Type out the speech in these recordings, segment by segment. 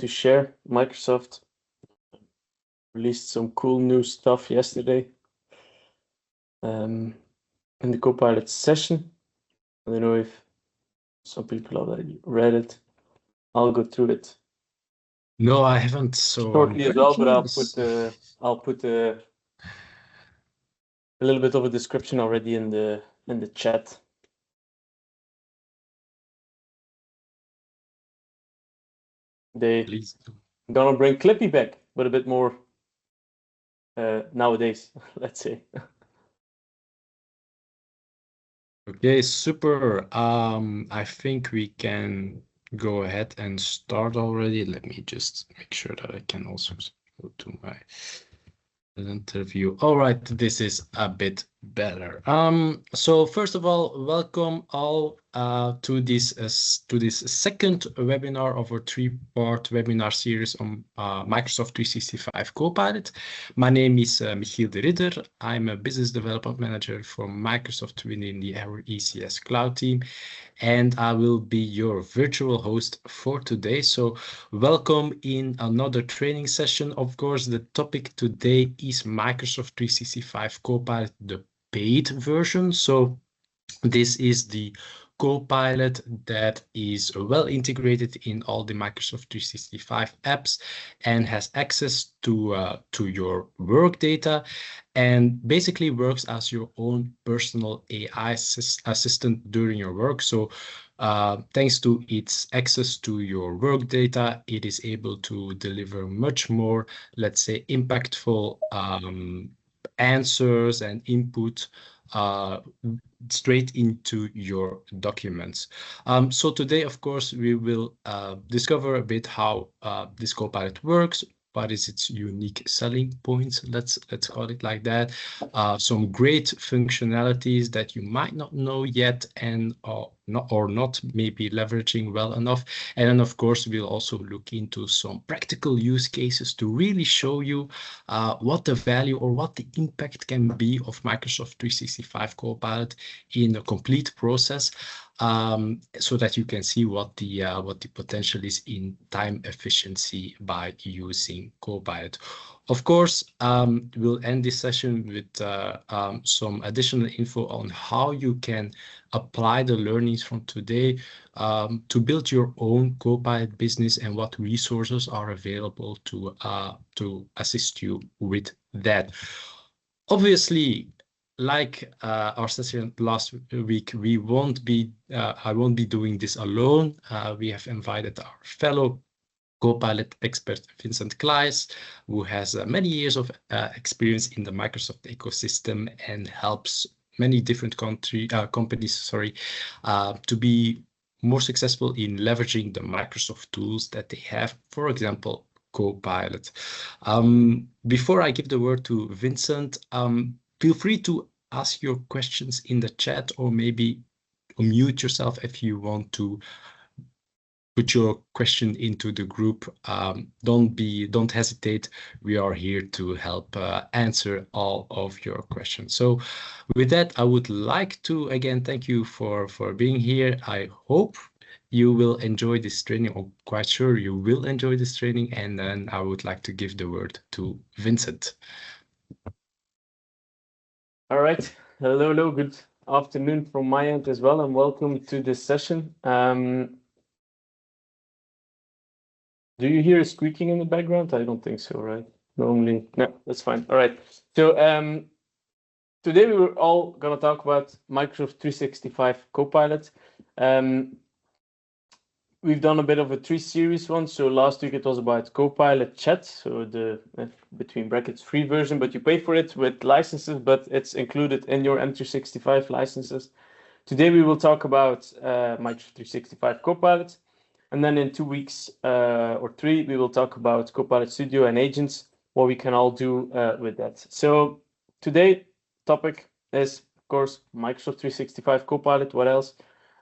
to share. Microsoft released some cool new stuff yesterday in the Copilot session. I don't know if some people already read it. I'll go through it. No, I haven't. So shortly as well, but I'll put a little bit of a description already in the chat. They gonna bring Clippy back, but a bit more nowadays, let's say. Okay, super. I think we can go ahead and start already. Let me just make sure that I can also go to my interview. All right, this is a bit better. So first of all, welcome all to this second webinar of our three-part webinar series on Microsoft 365 Copilot. My name is Michiel de Ridder. I'm a business development manager for Microsoft within the ECS Cloud team, and I will be your virtual host for today. So welcome in another training session. Of course, the topic today is Microsoft 365 Copilot, the paid version. So this is the Copilot that is well integrated in all the Microsoft 365 apps and has access to your work data, and basically works as your own personal AI assistant during your work. So thanks to its access to your work data, it is able to deliver much more, let's say, impactful answers and input straight into your documents. So today, of course, we will discover a bit how this Copilot works. What is its unique selling points? Let's call it like that. Some great functionalities that you might not know yet and not maybe leveraging well enough. And then, of course, we'll also look into some practical use cases to really show you what the value or what the impact can be of Microsoft 365 Copilot in a complete process, so that you can see what the potential is in time efficiency by using Copilot. Of course, we'll end this session with some additional info on how you can apply the learnings from today to build your own Copilot business and what resources are available to assist you with that. Obviously, like our session last week, I won't be doing this alone. We have invited our fellow Copilot expert, Vincent Klaes, who has many years of experience in the Microsoft ecosystem and helps many different companies to be more successful in leveraging the Microsoft tools that they have, for example, Copilot. Before I give the word to Vincent, feel free to ask your questions in the chat, or maybe unmute yourself if you want to put your question into the group. Don't hesitate. We are here to help answer all of your questions. So with that, I would like to again thank you for being here. I hope you will enjoy this training, or quite sure you will enjoy this training. And then I would like to give the word to Vincent. All right. Hello. Good afternoon from my end as well, and welcome to this session. Do you hear squeaking in the background? I don't think so, right? Normally, no, that's fine. All right. So today we were all going to talk about Microsoft 365 Copilot. We've done a bit of a three-series one. So last week it was about Copilot Chat, so the between brackets free version, but you pay for it with licenses, but it's included in your M365 licenses. Today we will talk about Microsoft 365 Copilot, and then in 2 weeks or 3 we will talk about Copilot Studio and agents, what we can all do with that. So today topic is, of course, Microsoft 365 Copilot. What else?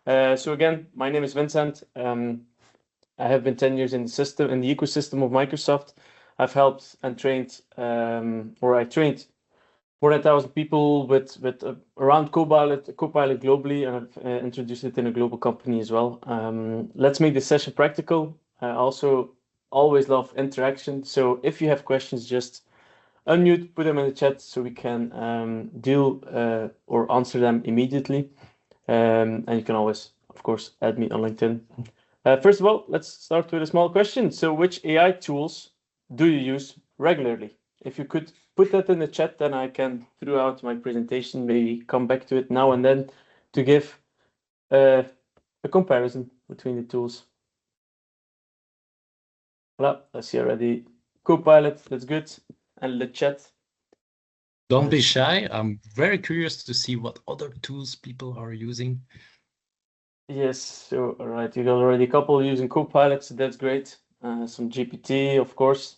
So again, my name is Vincent. I have been 10 years in the ecosystem of Microsoft. I've helped and trained, I trained 400,000 people with around Copilot globally, and I've introduced it in a global company as well. Let's make this session practical. Also, always love interaction. So if you have questions, just unmute, put them in the chat so we can deal or answer them immediately. And you can always, of course, add me on LinkedIn. First of all, let's start with a small question. So which AI tools do you use regularly? If you could put that in the chat, then I can, throughout my presentation, maybe come back to it now and then to give a comparison between the tools. Voilà, I see already Copilot, that's good. And the chat. Don't be shy. I'm very curious to see what other tools people are using. Yes, so all right, you got already a couple using Copilot, so that's great. Some GPT, of course,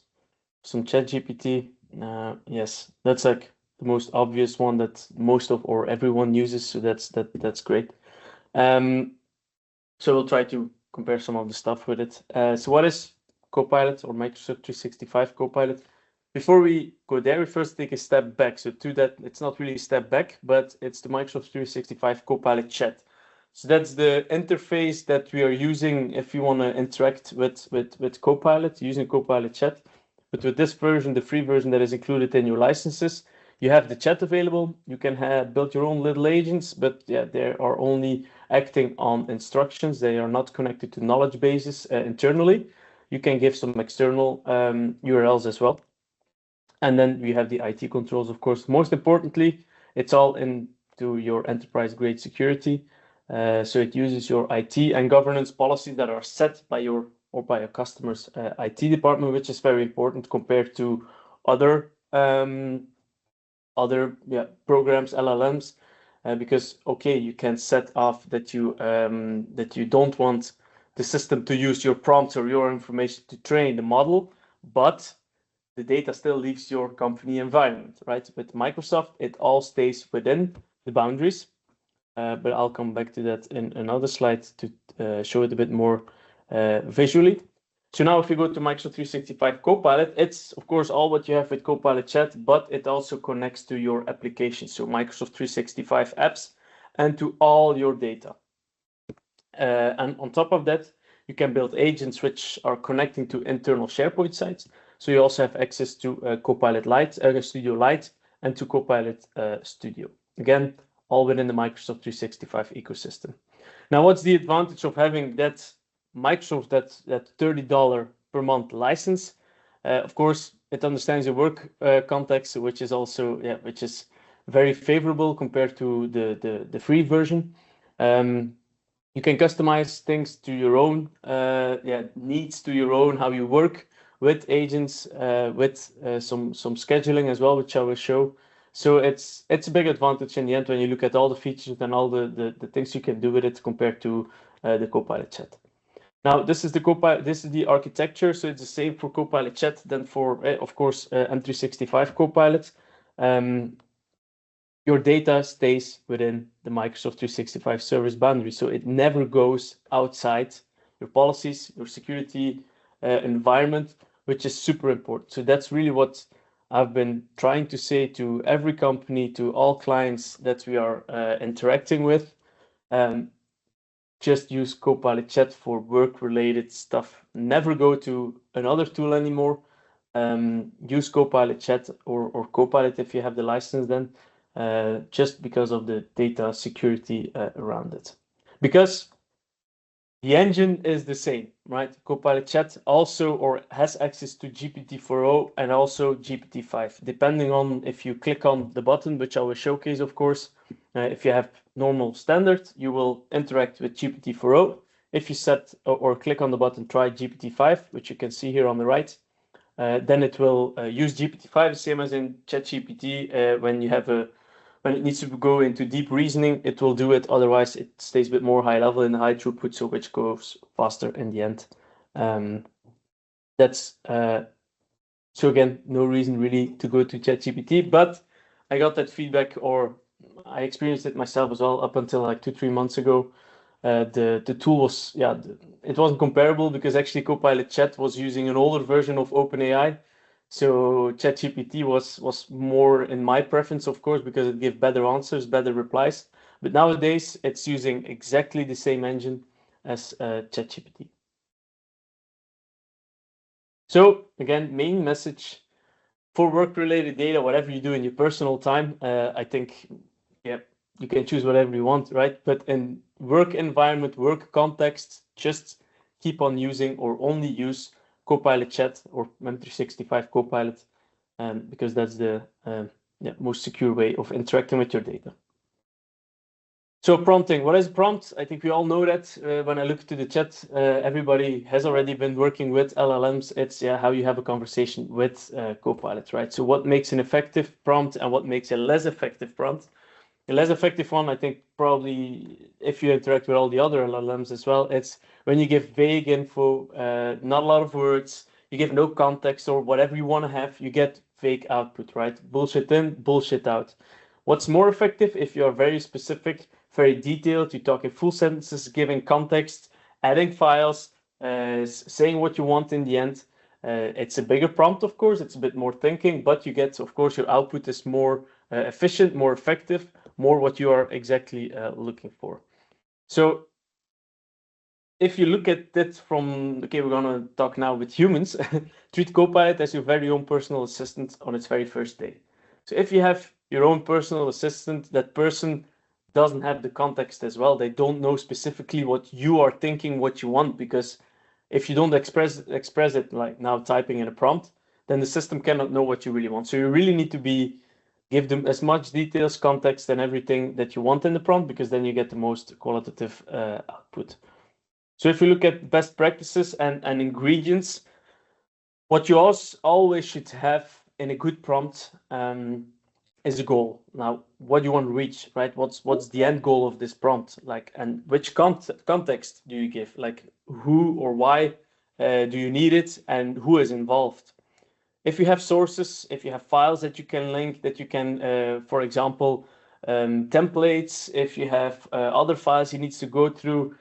some Chat GPT. Yes, that's like the most obvious one that most of or everyone uses, so that's great. So we'll try to compare some of the stuff with it. So what is Copilot or Microsoft 365 Copilot? Before we go there, we first take a step back. So to that, it's not really a step back, but it's the Microsoft 365 Copilot chat. So that's the interface that we are using if you want to interact with Copilot, using Copilot chat. But with this version, the free version that is included in your licenses, you have the chat available. You can build your own little agents, but yeah, they are only acting on instructions. They are not connected to knowledge bases internally. You can give some external URLs as well. And then we have the IT controls, of course. Most importantly, it's all into your enterprise grade security. So it uses your IT and governance policies that are set by your or by a customer's IT department, which is very important compared to other programs, LLMs, because okay, you can set off that you don't want the system to use your prompts or your information to train the model, but the data still leaves your company environment, right? With Microsoft, it all stays within the boundaries, but I'll come back to that in another slide to show it a bit more visually. So now if you go to Microsoft 365 Copilot, it's of course all what you have with Copilot Chat, but it also connects to your applications, so Microsoft 365 apps, and to all your data. And on top of that, you can build agents which are connecting to internal SharePoint sites. So you also have access to Copilot Lite, Studio Lite, and to Copilot Studio. Again, all within the Microsoft 365 ecosystem. Now, what's the advantage of having that Microsoft, that $30 per month license? Of course, it understands your work context, which is also which is very favorable compared to the free version. You can customize things to your own needs, to your own, how you work with agents, with some scheduling as well, which I will show. So it's a big advantage in the end when you look at all the features and all the things you can do with it compared to the Copilot chat. Now, this is the Copilot. This is the architecture, so it's the same for Copilot chat than for, of course, M365 Copilot. Your data stays within the Microsoft 365 service boundary, so it never goes outside your policies, your security environment, which is super important. So that's really what I've been trying to say to every company, to all clients that we are interacting with. Just use Copilot Chat for work-related stuff. Never go to another tool anymore. Use Copilot Chat or Copilot if you have the license then, just because of the data security around it. Because the engine is the same, right? Copilot Chat also or has access to GPT-4o and also GPT-5, depending on if you click on the button, which I will showcase, of course. If you have normal standard, you will interact with GPT-4o. If you set or click on the button, try GPT-5, which you can see here on the right, then it will use GPT-5, same as in ChatGPT. When it needs to go into deep reasoning, it will do it. Otherwise, it stays a bit more high level and high throughput, so which goes faster in the end. That's so again, no reason really to go to ChatGPT, but I got that feedback, or I experienced it myself as well up until like 2-3 months ago. The tool was it wasn't comparable because actually Copilot Chat was using an older version of OpenAI. So ChatGPT was more in my preference, of course, because it gave better answers, better replies. But nowadays it's using exactly the same engine as ChatGPT. So again, main message for work-related data, whatever you do in your personal time, I think, yeah, you can choose whatever you want, right? But in work environment, work context, just keep on using or only use Copilot Chat or Mem365 Copilot, because that's the most secure way of interacting with your data. So prompting, what is prompt? I think we all know that. When I look to the chat, everybody has already been working with LLMs. It's how you have a conversation with Copilot, right? So what makes an effective prompt and what makes a less effective prompt? The less effective one, I think probably if you interact with all the other LLMs as well, it's when you give vague info, not a lot of words, you give no context or whatever you want to have, you get fake output, right? Bullshit in, bullshit out. What's more effective if you are very specific, very detailed, you talk in full sentences, giving context, adding files, saying what you want in the end. It's a bigger prompt, of course, it's a bit more thinking, but you get, of course, your output is more efficient, more effective, more what you are exactly looking for. So if you look at it from, okay, we're going to talk now with humans, treat Copilot as your very own personal assistant on its very first day. So if you have your own personal assistant, that person doesn't have the context as well. They don't know specifically what you are thinking, what you want, because if you don't express it like now typing in a prompt, then the system cannot know what you really want. So you really need to give them as much details, context, and everything that you want in the prompt, because then you get the most qualitative output. So if you look at best practices and ingredients, what you always should have in a good prompt is a goal. Now, what do you want to reach, right? What's the end goal of this prompt? Like, and which context do you give? Like, who or why do you need it, and who is involved? If you have sources, if you have files that you can link, that you can, for example, templates, if you have other files he needs to go through,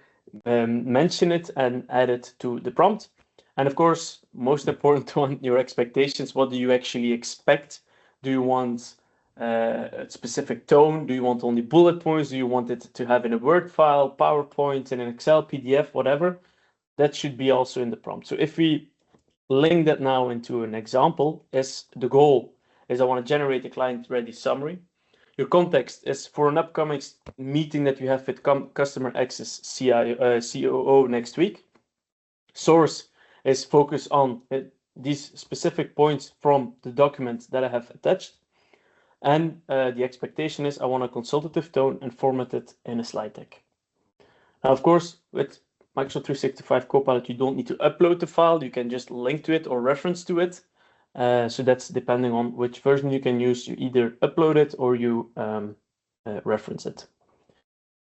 mention it and add it to the prompt. And of course, most important one, your expectations. What do you actually expect? Do you want a specific tone? Do you want only bullet points? Do you want it to have in a Word file, PowerPoint, in an Excel, PDF, whatever? That should be also in the prompt. So if we link that now into an example, is the goal is I want to generate a client-ready summary. Your context is for an upcoming meeting that you have with customer access COO next week. Source is focus on these specific points from the document that I have attached. And the expectation is I want a consultative tone and format it in a slide deck. Now, of course, with Microsoft 365 Copilot, you don't need to upload the file. You can just link to it or reference to it. So that's depending on which version you can use. You either upload it or you reference it.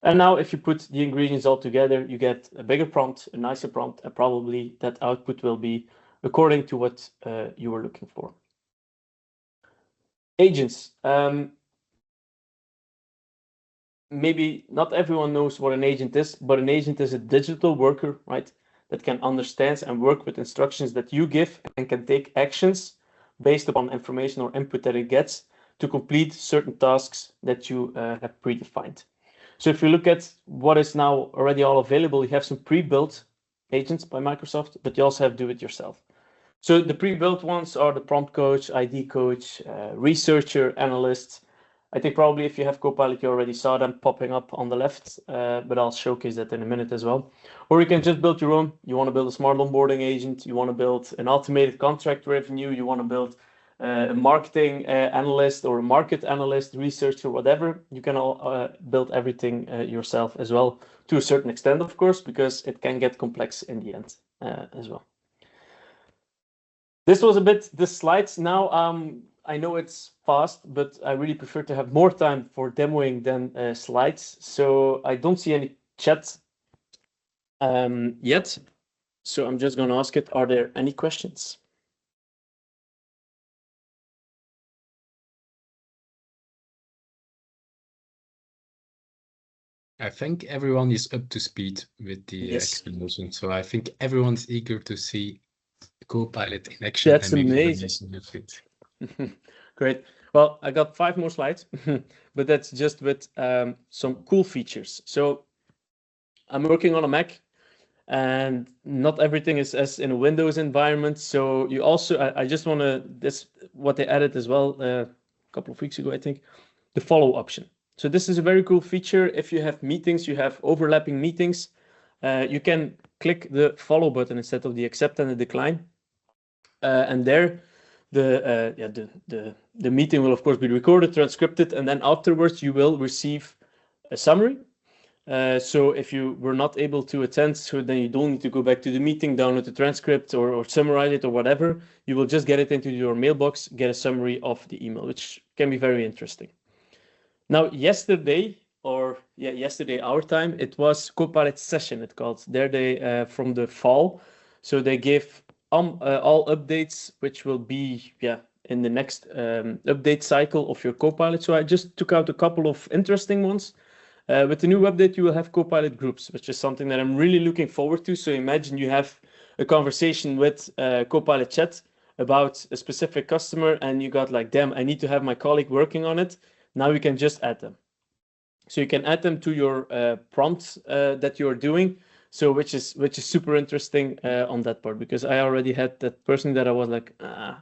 And now if you put the ingredients all together, you get a bigger prompt, a nicer prompt, and probably that output will be according to what you were looking for. Agents. Maybe not everyone knows what an agent is, but an agent is a digital worker, right? That can understand and work with instructions that you give and can take actions based upon information or input that it gets to complete certain tasks that you have predefined. So if you look at what is now already all available, you have some pre-built agents by Microsoft, but you also have do it yourself. So the pre-built ones are the prompt coach, ID coach, researcher, analyst. I think probably if you have Copilot, you already saw them popping up on the left, but I'll showcase that in a minute as well. Or you can just build your own. You want to build a smart onboarding agent. You want to build an automated contract revenue. You want to build a marketing analyst or a market analyst, researcher, whatever. You can all build everything yourself as well, to a certain extent, of course, because it can get complex in the end as well. This was a bit the slides. Now, I know it's fast, but I really prefer to have more time for demoing than slides. So I don't see any chat yet. So I'm just going to ask it, are there any questions? I think everyone is up to speed with the explanation. So I think everyone's eager to see Copilot in action. That's amazing. Great. Well, I got 5 more slides, but that's just with some cool features. So I'm working on a Mac, and not everything is as in a Windows environment. So you also, I just want to, this, what they added as well a couple of weeks ago, I think, the follow option. So this is a very cool feature. If you have meetings, you have overlapping meetings, you can click the follow button instead of the accept and the decline. And there, the meeting will of course be recorded, transcribed, and then afterwards you will receive a summary. So if you were not able to attend, so then you don't need to go back to the meeting, download the transcript or summarize it or whatever. You will just get it into your mailbox, get a summary of the email, which can be very interesting. Now, yesterday our time, it was Copilot session, it called. There they from the fall, so they gave all updates, which will be in the next update cycle of your Copilot. So I just took out a couple of interesting ones. With the new update, you will have Copilot groups, which is something that I'm really looking forward to. So imagine you have a conversation with Copilot chat about a specific customer, and you got like, damn, I need to have my colleague working on it. Now you can just add them. So you can add them to your prompts that you're doing. So which is super interesting on that part, because I already had that person that I was like, I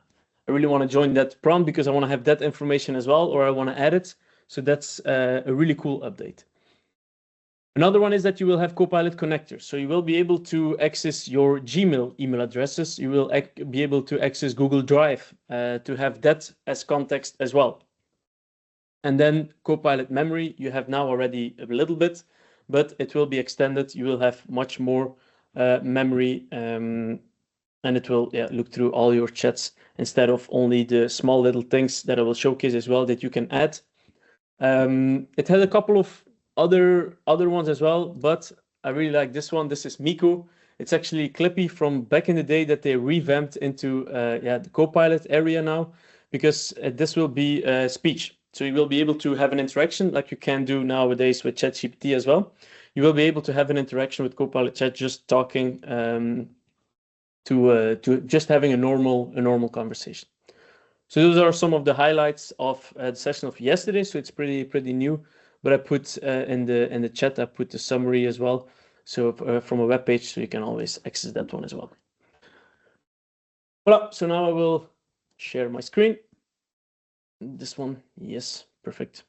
really want to join that prompt because I want to have that information as well, or I want to add it. So that's a really cool update. Another one is that you will have Copilot connectors. So you will be able to access your Gmail email addresses. You will be able to access Google Drive to have that as context as well. And then Copilot memory, you have now already a little bit, but it will be extended. You will have much more memory, and it will look through all your chats instead of only the small little things that I will showcase as well that you can add. It had a couple of other ones as well, but I really like this one. This is Miko. It's actually Clippy from back in the day that they revamped into the Copilot area now, because this will be speech. So you will be able to have an interaction like you can do nowadays with ChatGPT as well. You will be able to have an interaction with Copilot Chat, just talking to just having a normal conversation. So those are some of the highlights of the session of yesterday. So it's pretty new, but I put in the chat, I put the summary as well. So from a web page, so you can always access that one as well. Voilà. So now I will share my screen. This one, yes, perfect.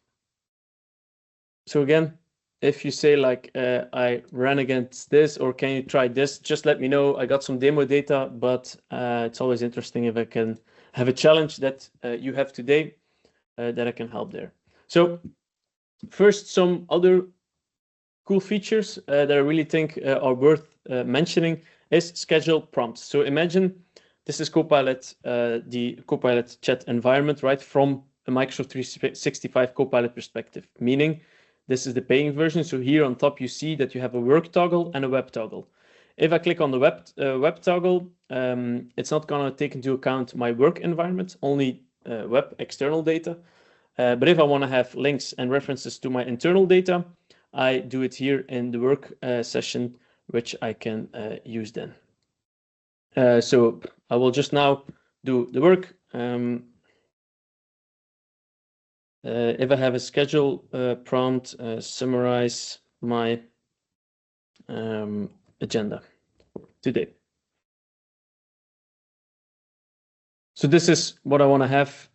So again, if you say like I ran against this, or can you try this, just let me know. I got some demo data, but it's always interesting if I can have a challenge that you have today that I can help there. So first, some other cool features that I really think are worth mentioning is schedule prompts. So imagine this is Copilot, the Copilot chat environment, right, from a Microsoft 365 Copilot perspective, meaning this is the paying version. So here on top, you see that you have a work toggle and a web toggle. If I click on the web toggle, it's not going to take into account my work environment, only web external data. But if I want to have links and references to my internal data, I do it here in the work session, which I can use then. So I will just now do the work. If I have a schedule prompt, summarize my agenda for today. So this is what I want to have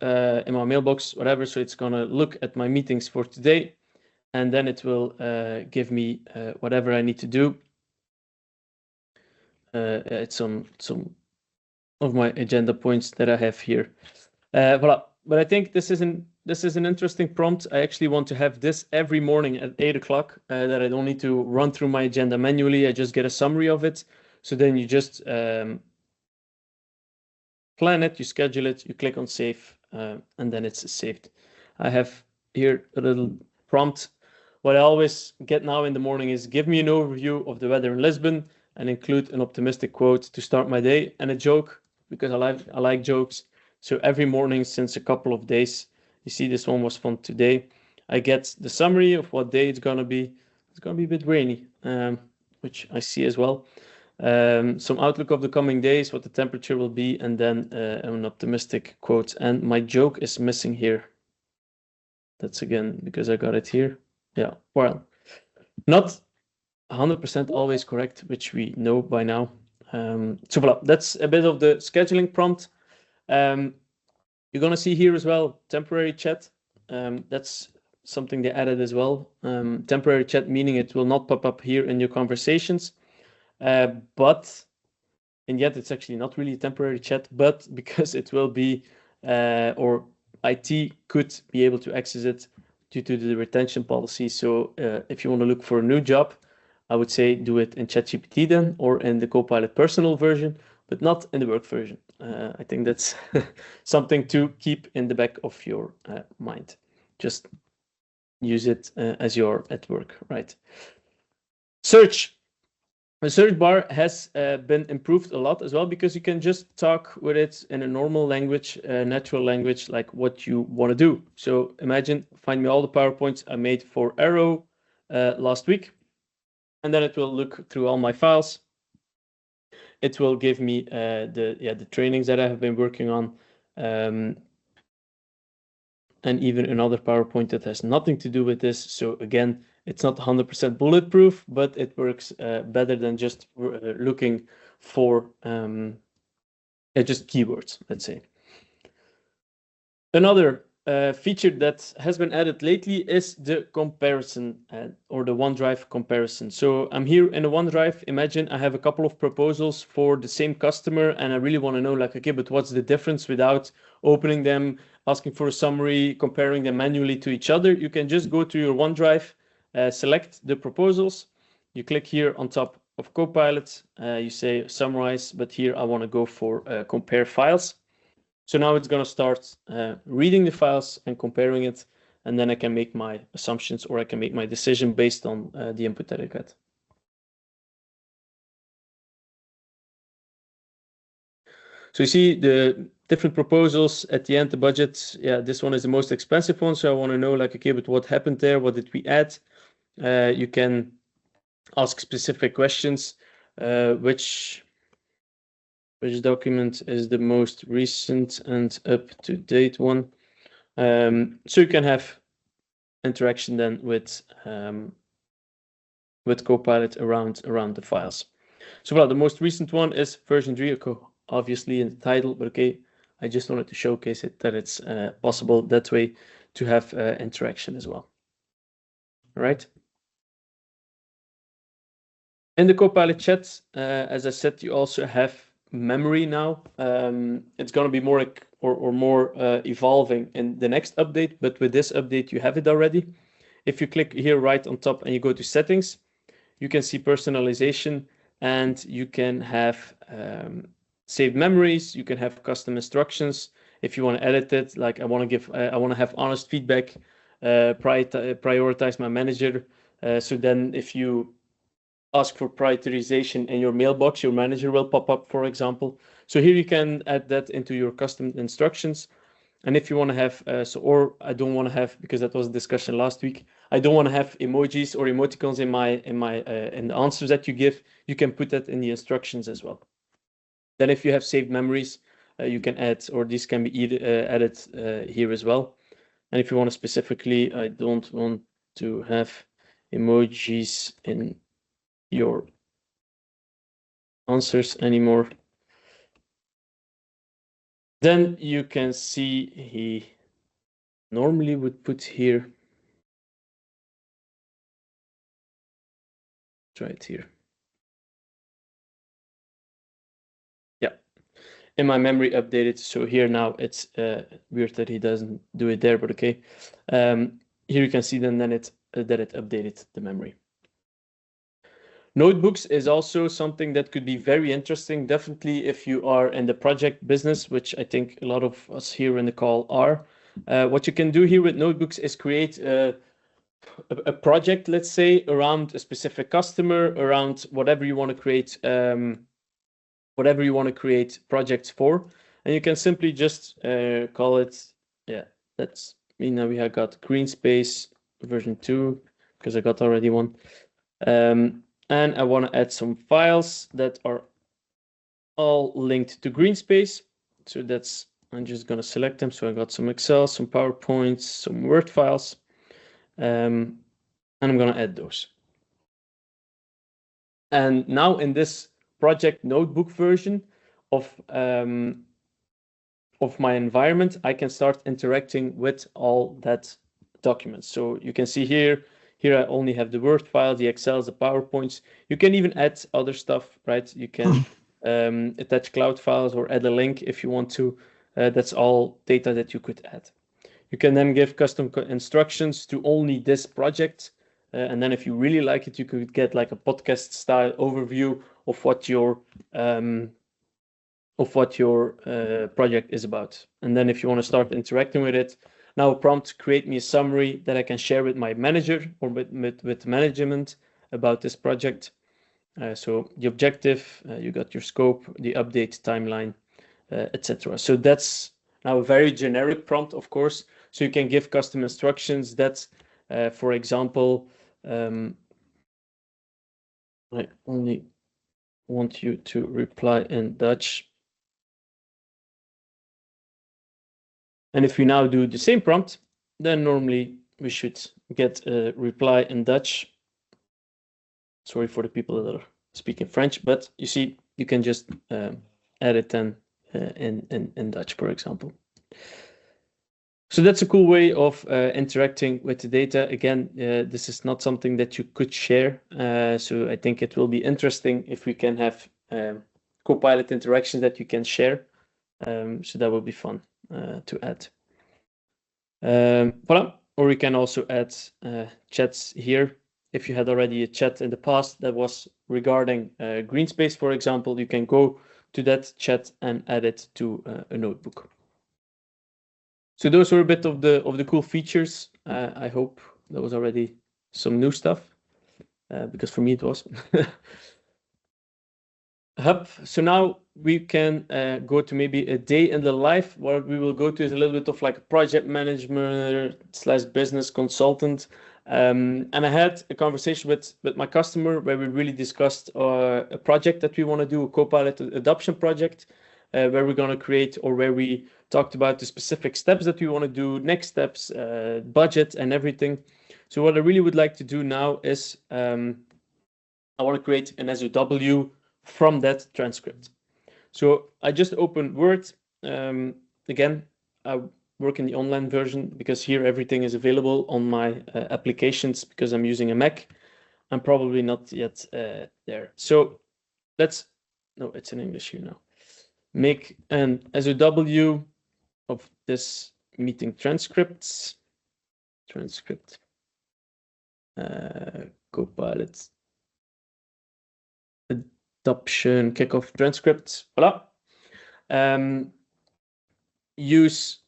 in my mailbox, whatever. So it's going to look at my meetings for today, and then it will give me whatever I need to do. It's some of my agenda points that I have here. Voilà. But I think this is an interesting prompt. I actually want to have this every morning at 8 o'clock, that I don't need to run through my agenda manually. I just get a summary of it. So then you just plan it, you schedule it, you click on save, and then it's saved. I have here a little prompt. What I always get now in the morning is give me an overview of the weather in Lisbon and include an optimistic quote to start my day and a joke, because I like jokes. So every morning since a couple of days, you see this one was fun today, I get the summary of what day it's gonna be. It's gonna be a bit rainy, which I see as well. Some outlook of the coming days, what the temperature will be, and then an optimistic quote. And my joke is missing here. That's again because I got it here. Yeah, well, not 100% always correct, which we know by now. So voilà, that's a bit of the scheduling prompt. You're gonna see here as well, temporary chat. That's something they added as well. Temporary chat meaning it will not pop up here in your conversations, but and yet it's actually not really a temporary chat, but because it will be, or IT could be able to access it due to the retention policy. So if you want to look for a new job, I would say do it in ChatGPT then, or in the Copilot personal version, but not in the work version. I think that's something to keep in the back of your mind. Just use it as you're at work, right? Search. The search bar has been improved a lot as well, because you can just talk with it in a normal language, natural language, like what you want to do. So imagine, find me all the PowerPoints I made for Arrow last week, and then it will look through all my files. It will give me the trainings that I have been working on, and even another PowerPoint that has nothing to do with this. So again, it's not 100% bulletproof, but it works better than just looking for just keywords, let's say. Another feature that has been added lately is the comparison or the OneDrive comparison. So I'm here in a OneDrive. Imagine I have a couple of proposals for the same customer, and I really want to know, like, okay, but what's the difference, without opening them, asking for a summary, comparing them manually to each other. You can just go to your OneDrive, select the proposals. You click here on top of Copilot. You say summarize, but here I want to go for compare files. So now it's going to start reading the files and comparing it, and then I can make my assumptions, or I can make my decision based on the input that I get. So you see the different proposals at the end, the budget. Yeah, this one is the most expensive one. So I want to know, like, okay, but what happened there? What did we add? You can ask specific questions. Which document is the most recent and up-to-date one? So you can have interaction then with Copilot around the files. So well, the most recent one is version 3, obviously in the title, but okay, I just wanted to showcase it, that it's possible that way to have interaction as well. All right. In the Copilot chat, as I said, you also have memory now. It's going to be more more evolving in the next update, but with this update, you have it already. If you click here right on top and you go to settings, you can see personalization, and you can have saved memories. You can have custom instructions. If you want to edit it, like I want to have honest feedback, prioritize my manager. So then if you ask for prioritization in your mailbox, your manager will pop up, for example. So here you can add that into your custom instructions. And if you want to have, or I don't want to have, because that was a discussion last week, I don't want to have emojis or emoticons in the answers that you give. You can put that in the instructions as well. Then if you have saved memories, you can add, or these can be added here as well. And if you want to specifically, I don't want to have emojis in your answers anymore, then you can see he normally would put here, try it here. Yeah, in my memory updated. So here now it's weird that he doesn't do it there, but okay. Here you can see then that it updated the memory. Notebooks is also something that could be very interesting, definitely if you are in the project business, which I think a lot of us here in the call are. What you can do here with notebooks is create a project, let's say, around a specific customer, around whatever you want to create, projects for, and you can simply just call it. Yeah, that's me. Now we have got green space version 2 because I got already one. And I want to add some files that are all linked to GreenSpace. So that's, I'm just going to select them. So I got some Excel, some PowerPoints, some Word files, and I'm going to add those. And now in this project notebook version of my environment, I can start interacting with all that documents. So you can see here I only have the Word file, the Excels, the PowerPoints. You can even add other stuff, right? You can attach cloud files or add a link if you want to. That's all data that you could add. You can then give custom instructions to only this project. And then if you really like it, you could get like a podcast style overview of what your project is about. And then if you want to start interacting with it, now a prompt, create me a summary that I can share with my manager or with management about this project. So the objective, you got your scope, the update timeline, etc. So that's now a very generic prompt, of course. So you can give custom instructions that, for example, I only want you to reply in Dutch. And if we now do the same prompt, then normally we should get a reply in Dutch. Sorry for the people that are speaking French, but you see, you can just add it then in Dutch, for example. So that's a cool way of interacting with the data. Again, this is not something that you could share. So I think it will be interesting if we can have Copilot interactions that you can share. So that will be fun to add. Voilà. Or we can also add chats here. If you had already a chat in the past that was regarding green space, for example, you can go to that chat and add it to a notebook. So those were a bit of the cool features. I hope there was already some new stuff, because for me it was. So now we can go to maybe a day in the life. What we will go to is a little bit of like a project manager / business consultant. And I had a conversation with my customer where we really discussed a project that we want to do, a Copilot adoption project, where we're going to create, or where we talked about the specific steps that we want to do, next steps, budget and everything. So what I really would like to do now is I want to create an SOW from that transcript. So I just opened Word. Again, I work in the online version because here everything is available on my applications because I'm using a Mac. I'm probably not yet there. So no, it's in English here now. Make an SOW of this meeting transcript. Copilot adoption kickoff transcript. Voila. Use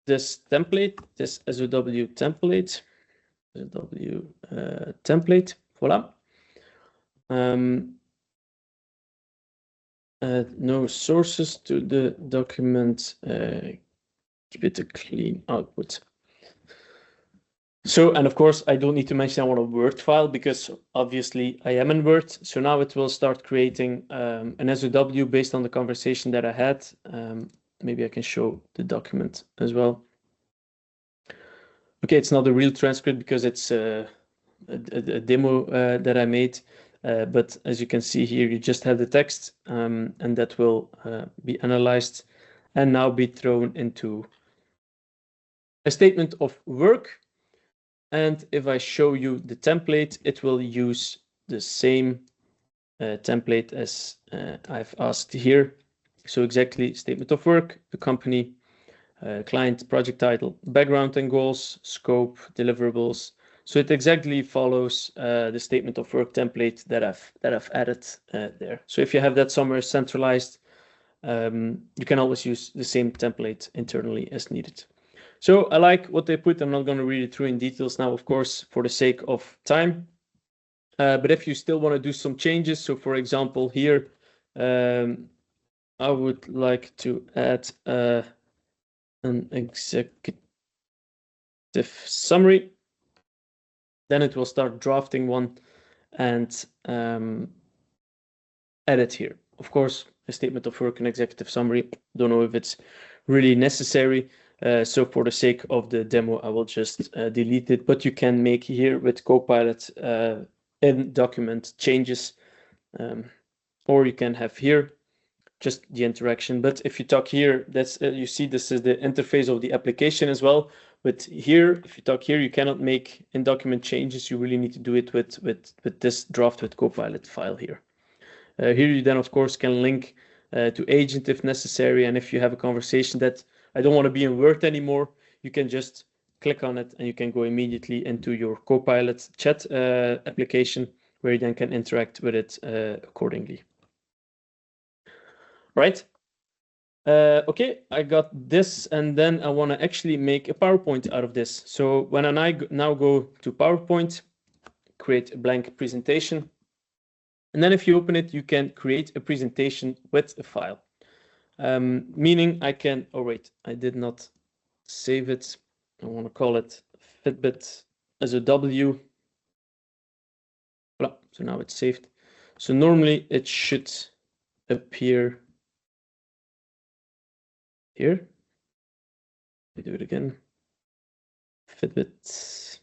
this template, this SOW template. Template. Voila. Add no sources to the document. Keep it a clean output. So, and of course, I don't need to mention I want a Word file because obviously I am in Word. So now it will start creating an SOW based on the conversation that I had. Maybe I can show the document as well. Okay, it's not a real transcript because it's a demo that I made. But as you can see here, you just have the text and that will be analyzed and now be thrown into a statement of work. And if I show you the template, it will use the same template as I've asked here. So exactly statement of work, the company, client, project title, background and goals, scope, deliverables. So it exactly follows the statement of work template that I've added there. So if you have that somewhere centralized, you can always use the same template internally as needed. So I like what they put. I'm not going to read it through in details now, of course, for the sake of time. But if you still want to do some changes, so for example, here, I would like to add an executive summary. Then it will start drafting one and edit here. Of course, a statement of work and executive summary. Don't know if it's really necessary. So for the sake of the demo, I will just delete it. But you can make here with Copilot in document changes Or you can have here just the interaction. But if you talk here, that's you see this is the interface of the application as well. But here, if you talk here, you cannot make in document changes. You really need to do it with this draft with Copilot file here. Here you then of course can link to agent if necessary, and if you have a conversation that I don't want to be in Word anymore, you can just click on it and you can go immediately into your Copilot chat application, where you then can interact with it accordingly. Right? Okay, I got this, and then I want to actually make a PowerPoint out of this. So when I now go to PowerPoint, create a blank presentation, and then if you open it, you can create a presentation with a file. Meaning I can, oh wait, I did not save it. I want to call it Fitbit as a W. Voilà, so now it's saved. So normally it should appear here. We do it again. Fitbit.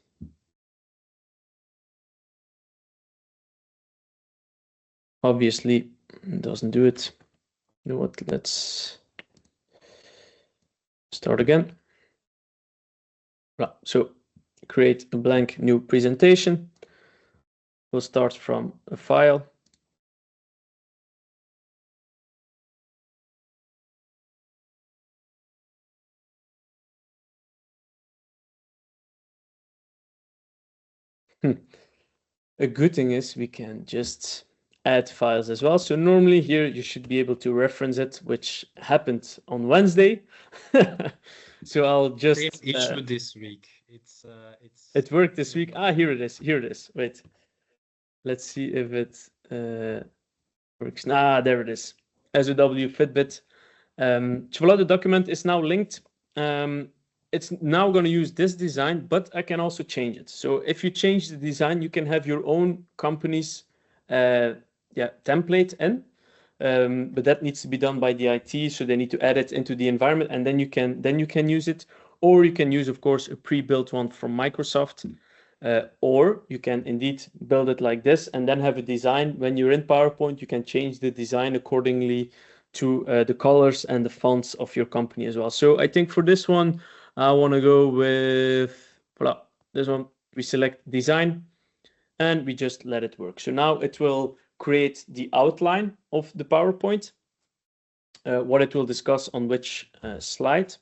Obviously it doesn't do it. You know what? Let's start again. Voilà. So create a blank new presentation. We'll start from a file. A good thing is we can just add files as well. So normally here you should be able to reference it, which happened on Wednesday. So I'll just issue this week. It worked this week. Ah, here it is. Here it is. Wait. Let's see if it works. Ah, there it is. SOW Fitbit. Voilà, the document is now linked. It's now going to use this design, but I can also change it. So if you change the design, you can have your own company's template in, but that needs to be done by the IT. So they need to add it into the environment, and then you can use it, or you can use, of course, a pre-built one from Microsoft, or you can indeed build it like this and then have a design. When you're in PowerPoint, you can change the design accordingly to the colors and the fonts of your company as well. So I think for this one, I want to go with, voilà, this one. We select design and we just let it work. So now it will create the outline of the PowerPoint, what it will discuss on which slide.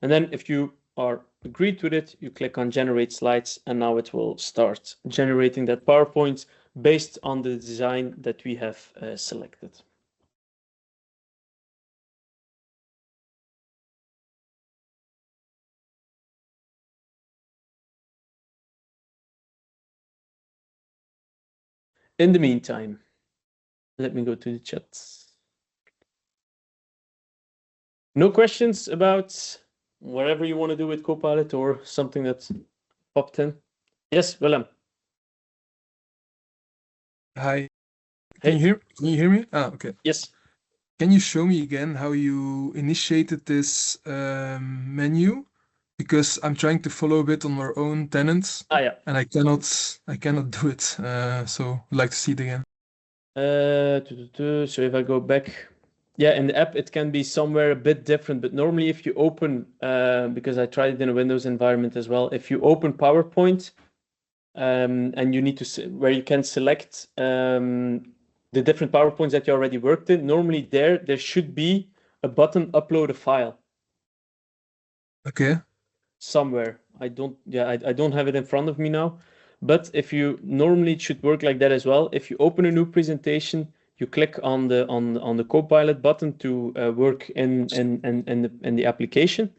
And then if you are agreed with it, you click on generate slides, and now it will start generating that PowerPoint based on the design that we have selected. In the meantime, let me go to the chat. No questions about whatever you want to do with Copilot or something that's popped in? Yes, Willem. Hi. Can you hear me? Ah, okay. Yes. Can you show me again how you initiated this menu? Because I'm trying to follow a bit on our own tenants. Ah, yeah. And I cannot do it. So I'd like to see it again. So if I go back, yeah, in the app it can be somewhere a bit different, but normally if you open, because I tried it in a Windows environment as well, if you open PowerPoint, and you need to where you can select the different PowerPoints that you already worked in, normally there should be a button upload a file. Okay. Somewhere. I don't have it in front of me now, but if you normally it should work like that as well. If you open a new presentation, you click on the Copilot button to work in the application,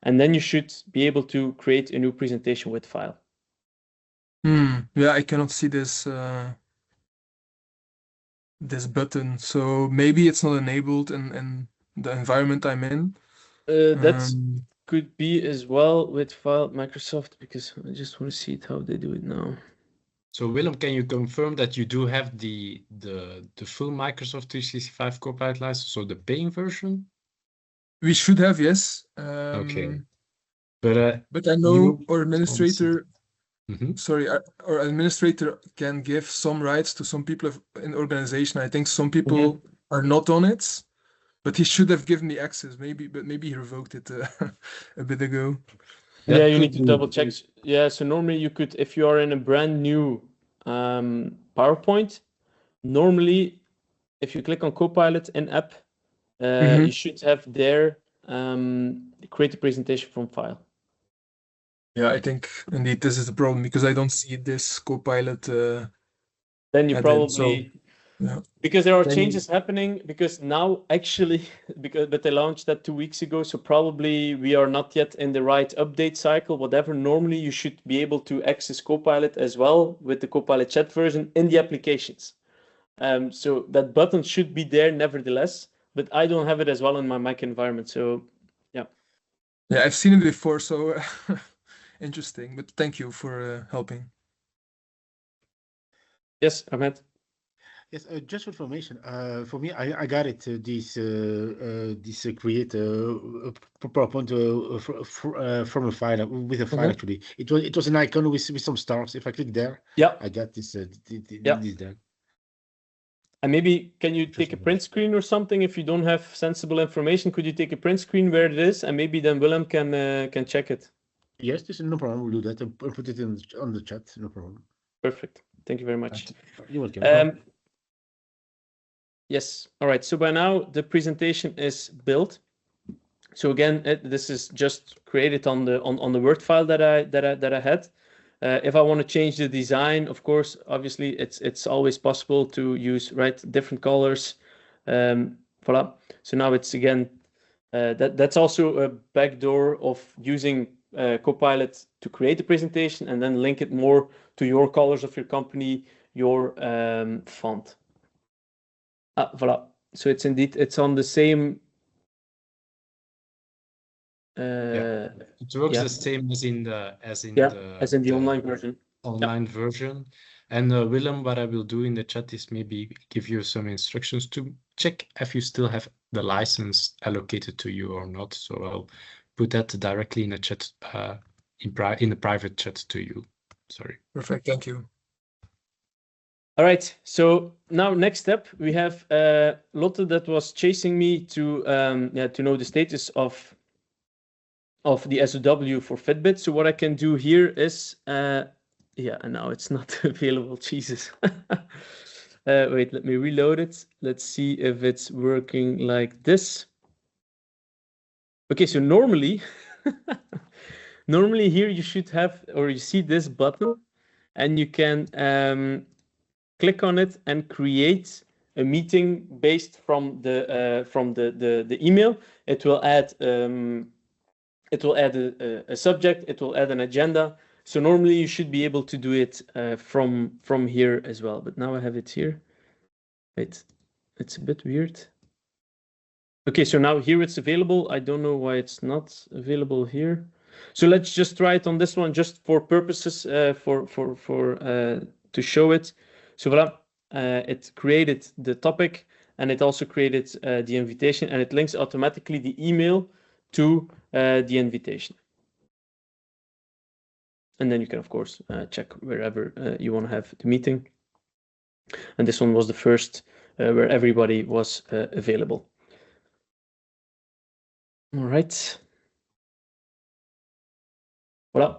and then you should be able to create a new presentation with file. Yeah, I cannot see this this button, so maybe it's not enabled in the environment I'm in. That could be as well with file Microsoft, because I just want to see it how they do it now. So Willem, can you confirm that you do have the full Microsoft 365 Copilot license, so the paying version? We should have, yes. Okay. But I know our administrator sorry, our administrator can give some rights to some people in the organization. I think some people are not on it, but he should have given me access. But maybe he revoked it a bit ago. Yeah, you need to double check. Yeah, so normally you could, if you are in a brand new PowerPoint, normally if you click on Copilot in app, you should have there create a presentation from file. Yeah, I think indeed this is the problem because I don't see this Copilot. Then you add-in, probably, yeah. because there are Then changes happening, because now actually, but they launched that 2 weeks ago, so probably we are not yet in the right update cycle, whatever. Normally you should be able to access Copilot as well with the Copilot chat version in the applications. So that button should be there nevertheless, but I don't have it as well in my Mac environment, so yeah. Yeah, I've seen it before, so interesting, but thank you for helping. Yes, Ahmed. Yes, just for information. For me, I got it. This create PowerPoint from a file with a file actually. It was an icon with some stars. If I click there, yeah, I got this. This there. And maybe can you take a print screen or something if you don't have sensible information? Could you take a print screen where it is, and maybe then Willem can check it? Yes, this is no problem. We'll do that and put it on the chat. No problem. Perfect. Thank you very much. You're welcome. Yes. All right. So by now the presentation is built. So again, this is just created on the Word file that I had. If I want to change the design, of course, obviously it's always possible to use different colors. Voila. So now it's again that's also a backdoor of using Copilot to create a presentation and then link it more to your colors of your company, your font. Voila. So it's indeed on the same. It works the same as in the online version. Online version. And Willem, what I will do in the chat is maybe give you some instructions to check if you still have the license allocated to you or not. So I'll put that directly in the chat, in the private chat to you. Sorry. Perfect. Thank you. All right. So now next step, we have Lotte that was chasing me to know the status of the SOW for Fitbit. So what I can do here is, and now it's not available. Jesus. Wait, let me reload it. Let's see if it's working like this. Okay, so normally, here you should have, or you see this button, and you can click on it and create a meeting based from the email. It will add a subject. It will add an agenda. So normally you should be able to do it from here as well. But now I have it here. Wait, it's a bit weird. Okay, so now here it's available. I don't know why it's not available here. So let's just try it on this one, just for purposes to show it. So voila, it created the topic and it also created the invitation, and it links automatically the email to the invitation. And then you can, of course, check wherever you want to have the meeting. And this one was the first where everybody was available. All right. Voila.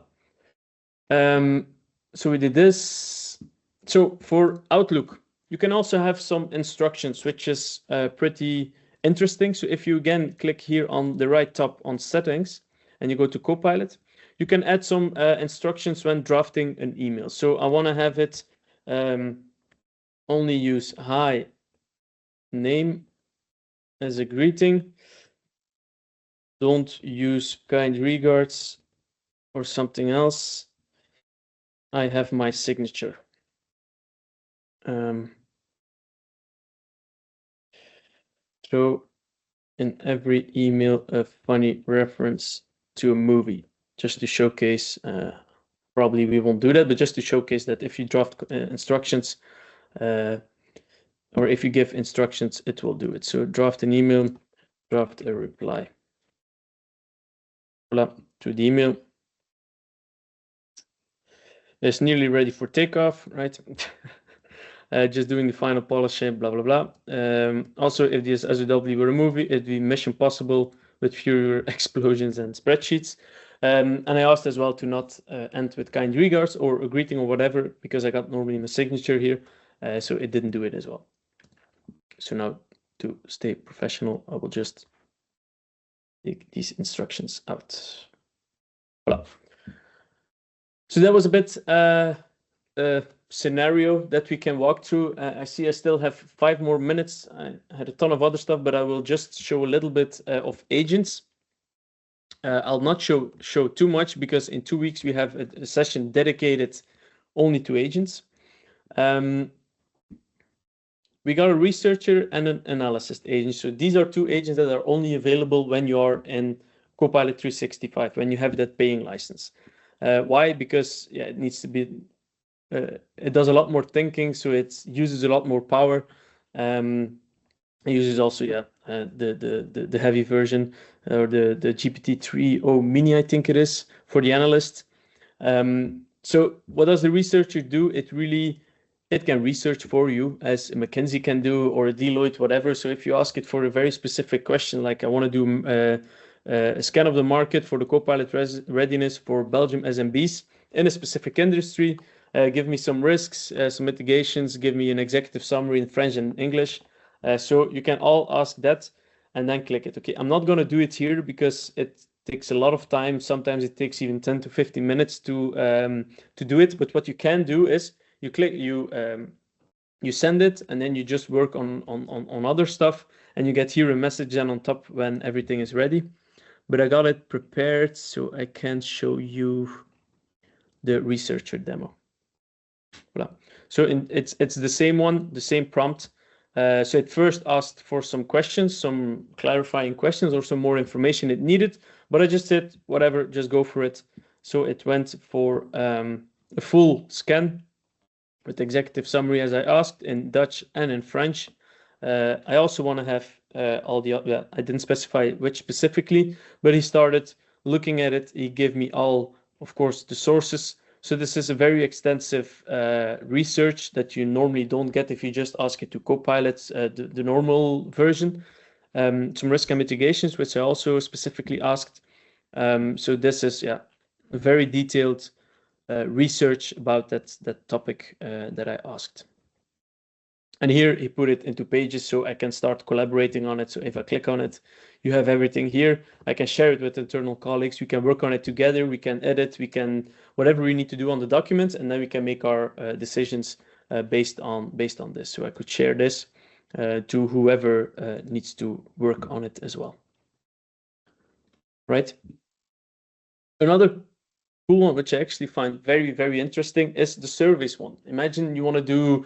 So we did this. So for Outlook, you can also have some instructions, which is pretty interesting. So if you again click here on the right top on settings and you go to Copilot, you can add some instructions when drafting an email. So I want to have it only use hi name as a greeting. Don't use kind regards or something else. I have my signature. So in every email a funny reference to a movie, just to showcase, probably we won't do that, but just to showcase that if you draft instructions, or if you give instructions, it will do it. So draft an email, draft a reply. Voila, to the email. It's nearly ready for takeoff, right? Just doing the final polishing, blah, blah, blah. Also, if this SOW were a movie, it'd be mission possible with fewer explosions and spreadsheets. And I asked as well to not end with kind regards or a greeting or whatever, because I got normally my signature here. So it didn't do it as well. So now to stay professional, I will just take these instructions out. Voila. So that was a bit scenario that we can walk through. I see I still have 5 more minutes. I had a ton of other stuff, but I will just show a little bit of agents. I'll not show too much because in 2 weeks we have a session dedicated only to agents. We got a researcher and an analyst agent. So these are 2 agents that are only available when you are in Copilot 365, when you have that paying license. Why? Because it needs to be, it does a lot more thinking, so it uses a lot more power. It uses also, the heavy version or the GPT-3o mini, I think it is, for the analyst. So what does the researcher do? It can research for you, as a McKinsey can do, or a Deloitte, whatever. So if you ask it for a very specific question, like I want to do a scan of the market for the Copilot readiness for Belgium SMBs in a specific industry, give me some risks, some mitigations, give me an executive summary in French and English. So you can all ask that and then click it. Okay, I'm not going to do it here because it takes a lot of time. Sometimes it takes even 10 to 15 minutes to do it. But what you can do is you click, you send it, and then you just work on other stuff, and you get here a message then on top when everything is ready. But I got it prepared so I can show you the researcher demo. Voilà. So it's the same one, the same prompt. So it first asked for some questions, some clarifying questions, or some more information it needed. But I just said, whatever, just go for it. So it went for a full scan with executive summary, as I asked, in Dutch and in French. I also want to have all the, I didn't specify which specifically, but he started looking at it. He gave me all, of course, the sources. So this is a very extensive research that you normally don't get if you just ask it to Copilot, the normal version. Some risk and mitigations, which I also specifically asked. So this is, a very detailed research about that topic that I asked. And here he put it into pages so I can start collaborating on it. So if I click on it, you have everything here. I can share it with internal colleagues. We can work on it together. We can edit. We can whatever we need to do on the document, and then we can make our decisions based on this. So I could share this to whoever needs to work on it as well. Right. Another cool one, which I actually find very, very interesting, is the service one. Imagine you want to do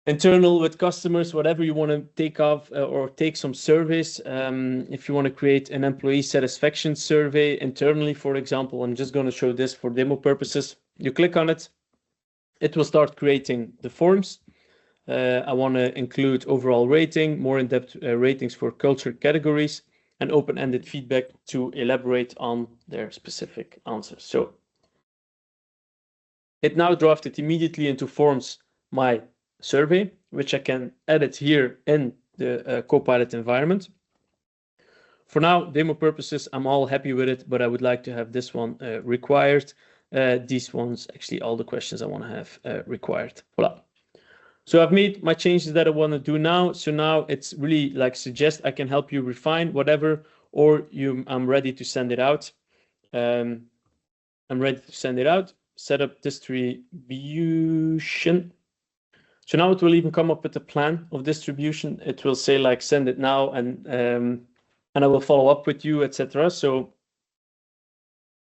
internal with customers, whatever you want to take off or take some surveys. If you want to create an employee satisfaction survey internally, for example, I'm just going to show this for demo purposes. You click on it, it will start creating the forms. I want to include overall rating, more in-depth ratings for culture categories, and open-ended feedback to elaborate on their specific answers. So it now drafted immediately into forms my survey, which I can edit here in the Copilot environment. For now, demo purposes, I'm all happy with it, but I would like to have this one required. These ones, actually all the questions I want to have required. Voila. So I've made my changes that I want to do now. So now it's really like suggest, I can help you refine whatever, or I'm ready to send it out. I'm ready to send it out. Set up distribution. So now it will even come up with a plan of distribution. It will say like send it now, and I will follow up with you, etc. So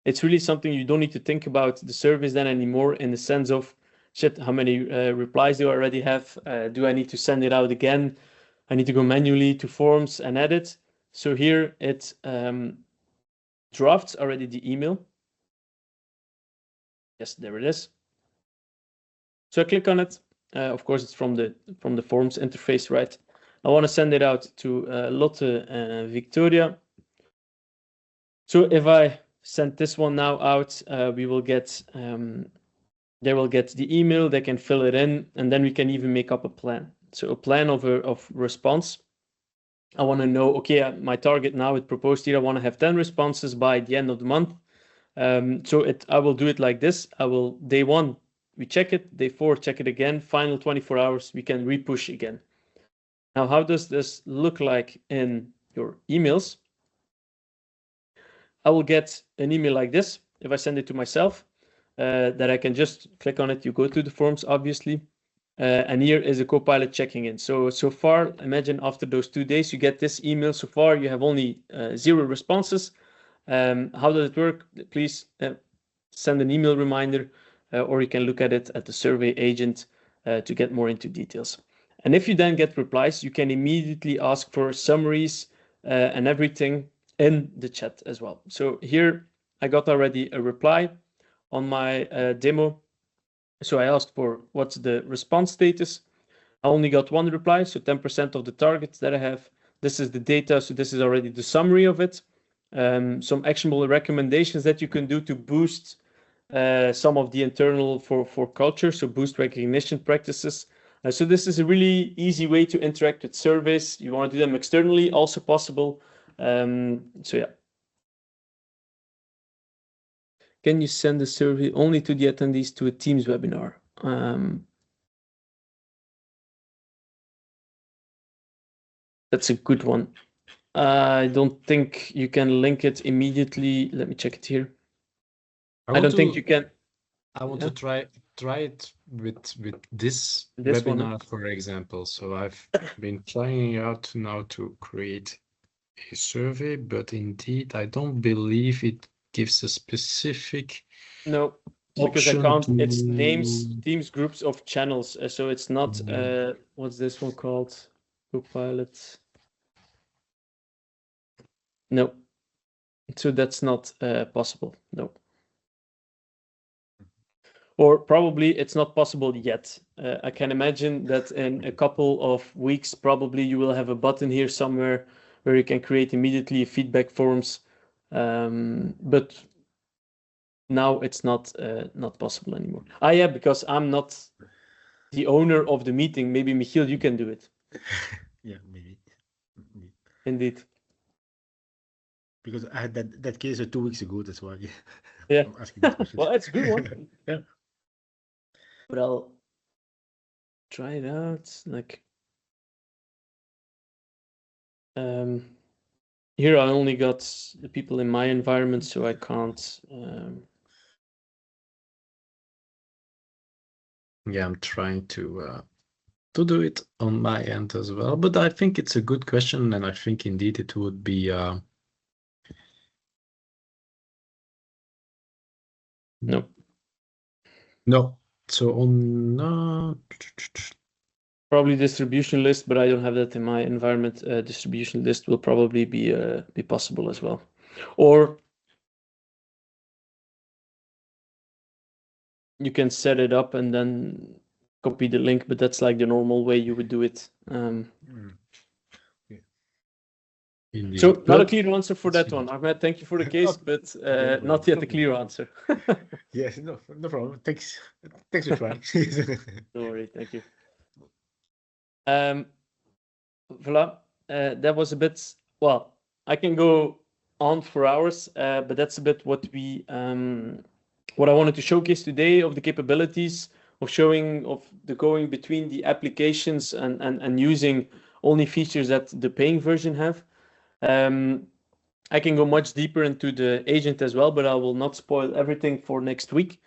it's really something you don't need to think about the service then anymore, in the sense of shit, how many replies do I already have? Do I need to send it out again? I need to go manually to forms and edit. So here it drafts already the email. Yes, there it is. So I click on it. Of course, it's from the forms interface, right? I want to send it out to Lotte and Victoria. So if I send this one now out, we will get They will get the email, they can fill it in, and then we can even make up a plan. So a plan of response. I want to know, okay, my target now it proposed here, I want to have 10 responses by the end of the month. So I will do it like this. Day 1, we check it. Day 4, check it again. Final 24 hours, we can repush again. Now, how does this look like in your emails? I will get an email like this if I send it to myself, that I can just click on it. You go to the forms, obviously. And here is a Copilot checking in. So far, imagine after those 2 days, you get this email. So far, you have only 0 responses. How does it work? Please send an email reminder, or you can look at it at the survey agent to get more into details. And if you then get replies, you can immediately ask for summaries and everything in the chat as well. So here I got already a reply on my demo. So I asked for what's the response status. I only got 1 reply, so 10% of the targets that I have. This is the data, so this is already the summary of it. Some actionable recommendations that you can do to boost some of the internal for culture, so boost recognition practices. So this is a really easy way to interact with surveys. You want to do them externally, also possible. So yeah. Can you send the survey only to the attendees to a Teams webinar? That's a good one. I don't think you can link it immediately. Let me check it here. I don't think you can. I want to try it with this webinar, one, for example. So I've been trying out now to create a survey, but indeed I don't believe it gives a specific. No, because I can't. It's names, teams, groups of channels. So it's not. What's this one called? Copilot. No. So that's not possible. No. Or probably it's not possible yet. I can imagine that in a couple of weeks, probably you will have a button here somewhere where you can create immediately feedback forms. But now it's not possible anymore. Yeah, because I'm not the owner of the meeting. Maybe Michiel, you can do it. Yeah, maybe. Indeed. Because I had that case 2 weeks ago. That's why. Yeah. I'm asking that question. Well, it's a good one. Yeah. But I'll try it out. Like, here I only got the people in my environment, so I can't. Yeah, I'm trying to do it on my end as well, but I think it's a good question, and I think indeed it would be. No. No. So on probably distribution list, but I don't have that in my environment. Distribution list will probably be possible as well, or you can set it up and then copy the link, but that's like the normal way you would do it. Indeed. So not a clear answer for that one. Ahmed, thank you for the case, but not yet a clear answer. Yes, no problem. Thanks for trying. No worry, thank you. Voilà, that was a bit, well, I can go on for hours, but that's a bit what I wanted to showcase today of the capabilities of showing of the going between the applications and using only features that the paying version have. I can go much deeper into the agent as well, but I will not spoil everything for next week,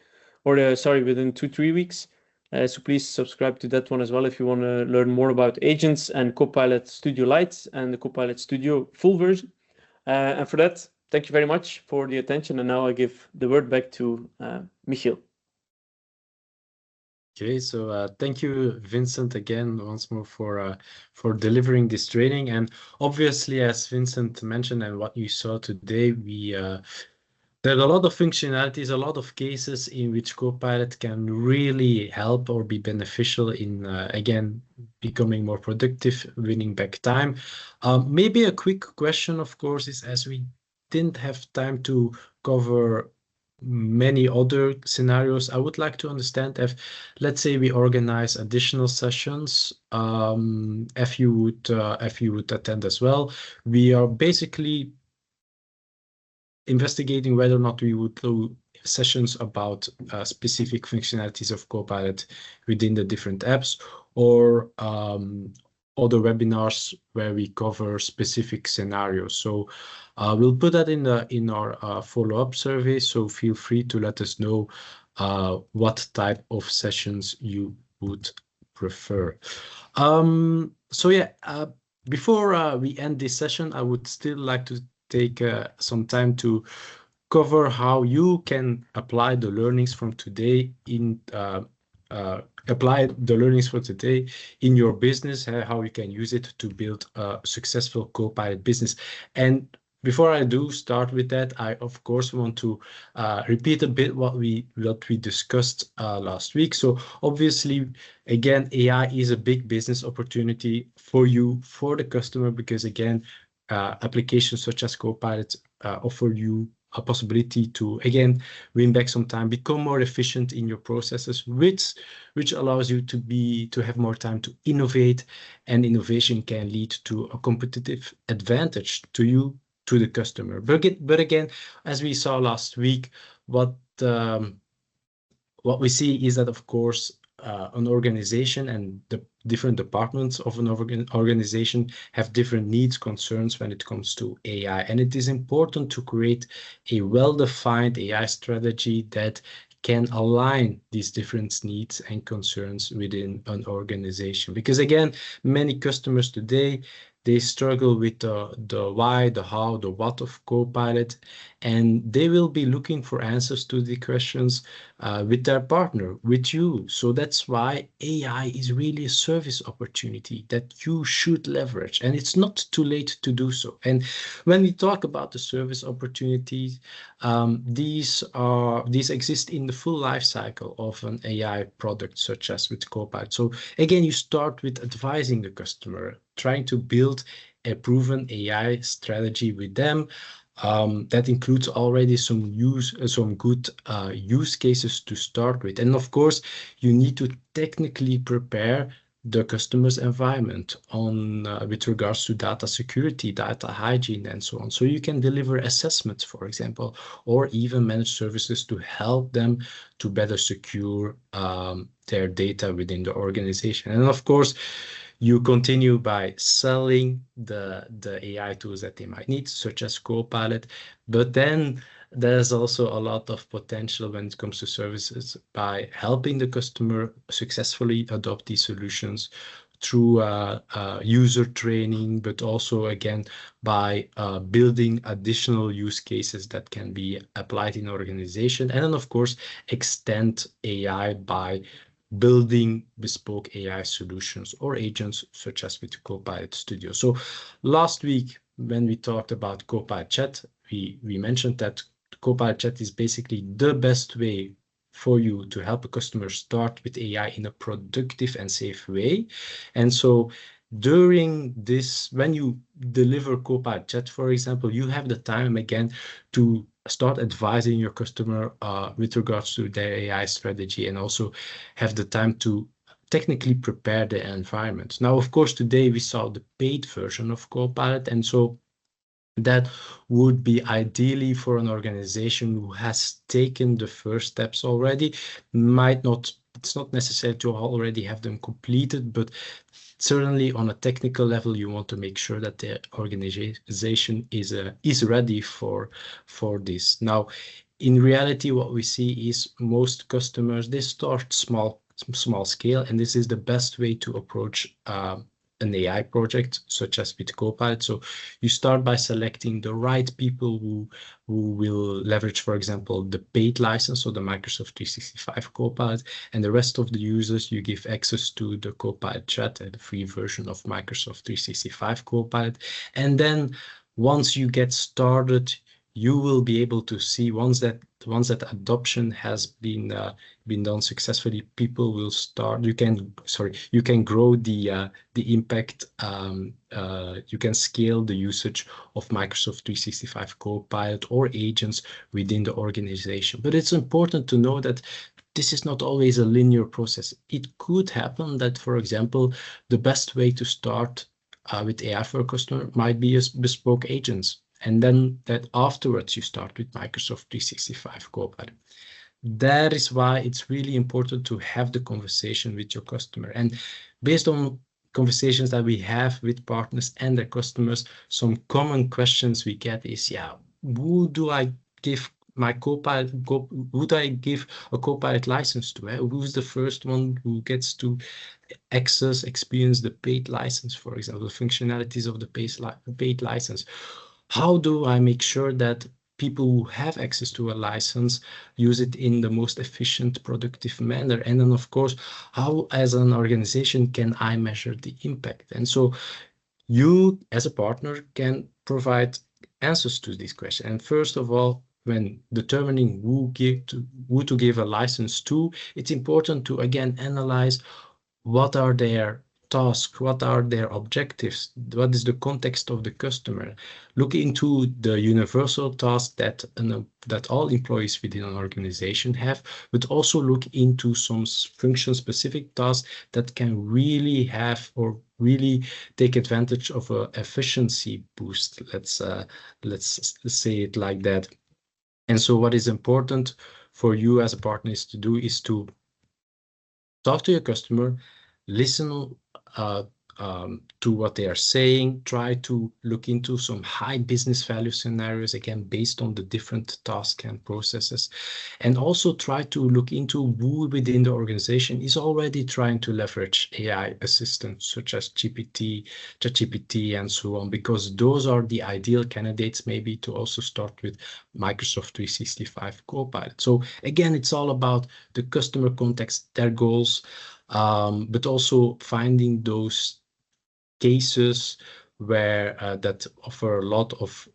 or within 2-3 weeks. So please subscribe to that one as well if you want to learn more about agents and Copilot Studio Lite and the Copilot Studio full version. And for that, thank you very much for the attention. And now I give the word back to Michiel. Okay, so thank you, Vincent, again once more for delivering this training. And obviously, as Vincent mentioned and what you saw today, there are a lot of functionalities, a lot of cases in which Copilot can really help or be beneficial in, again, becoming more productive, winning back time. Maybe a quick question, of course, is as we didn't have time to cover many other scenarios. I would like to understand if, let's say, we organize additional sessions, if you would attend as well. We are basically investigating whether or not we would do sessions about specific functionalities of Copilot within the different apps, or other webinars where we cover specific scenarios. So we'll put that in our follow-up survey. So feel free to let us know what type of sessions you would prefer. So yeah, before we end this session, I would still like to take some time to cover how you can apply the learnings from today in your business, how you can use it to build a successful Copilot business. And before I do start with that, I of course want to repeat a bit what we discussed last week. So obviously, again, AI is a big business opportunity for you, for the customer, because again, applications such as Copilot offer you a possibility to, again, win back some time, become more efficient in your processes, which allows you to have more time to innovate, and innovation can lead to a competitive advantage to you, to the customer. But again, as we saw last week, what we see is that, of course, an organization and the different departments of an organization have different needs, concerns when it comes to AI. And it is important to create a well-defined AI strategy that can align these different needs and concerns within an organization. Because again, many customers today, they struggle with the why, the how, the what of Copilot, and they will be looking for answers to the questions with their partner, with you. So that's why AI is really a service opportunity that you should leverage, and it's not too late to do so. And when we talk about the service opportunities, these exist in the full life cycle of an AI product, such as with Copilot. So again, you start with advising the customer, trying to build a proven AI strategy with them. That includes already some good use cases to start with. And of course, you need to technically prepare the customer's environment with regards to data security, data hygiene, and so on. So you can deliver assessments, for example, or even manage services to help them to better secure their data within the organization. And of course, you continue by selling the AI tools that they might need, such as Copilot. But then there's also a lot of potential when it comes to services by helping the customer successfully adopt these solutions through user training, but also, again, by building additional use cases that can be applied in organization. And then, of course, extend AI by building bespoke AI solutions or agents, such as with Copilot Studio. So last week, when we talked about Copilot Chat, we mentioned that Copilot Chat is basically the best way for you to help a customer start with AI in a productive and safe way. And so during this, when you deliver Copilot Chat, for example, you have the time again to start advising your customer with regards to their AI strategy, and also have the time to technically prepare the environment. Now, of course, today we saw the paid version of Copilot, and so that would be ideally for an organization who has taken the first steps already. It's not necessary to already have them completed, but certainly on a technical level, you want to make sure that the organization is ready for this. Now, in reality, what we see is most customers, they start small scale, and this is the best way to approach an AI project, such as with Copilot. So you start by selecting the right people who will leverage, for example, the paid license, so the Microsoft 365 Copilot, and the rest of the users you give access to the Copilot Chat and the free version of Microsoft 365 Copilot. And then once you get started, you will be able to see once that adoption has been done successfully, people will start. You can grow the impact. You can scale the usage of Microsoft 365 Copilot or agents within the organization. But it's important to know that this is not always a linear process. It could happen that, for example, the best way to start with AI for a customer might be as bespoke agents. And then that afterwards you start with Microsoft 365 Copilot. That is why it's really important to have the conversation with your customer. And based on conversations that we have with partners and their customers, some common questions we get is, who do I give my Copilot, who do I give a Copilot license to? Who's the first one who gets to experience the paid license, for example, the functionalities of the paid license? How do I make sure that people who have access to a license use it in the most efficient, productive manner? And then, of course, how as an organization can I measure the impact? And so you as a partner can provide answers to these questions. And first of all, when determining who to give a license to, it's important to again analyze what are their tasks, what are their objectives, what is the context of the customer. Look into the universal task that all employees within an organization have, but also look into some function-specific tasks that can really have or really take advantage of an efficiency boost. Let's say it like that. And so what is important for you as a partner is to talk to your customer, listen to what they are saying, try to look into some high business value scenarios, again, based on the different tasks and processes, and also try to look into who within the organization is already trying to leverage AI assistants such as ChatGPT, and so on, because those are the ideal candidates maybe to also start with Microsoft 365 Copilot. So again, it's all about the customer context, their goals, but also finding those cases where that offer a lot of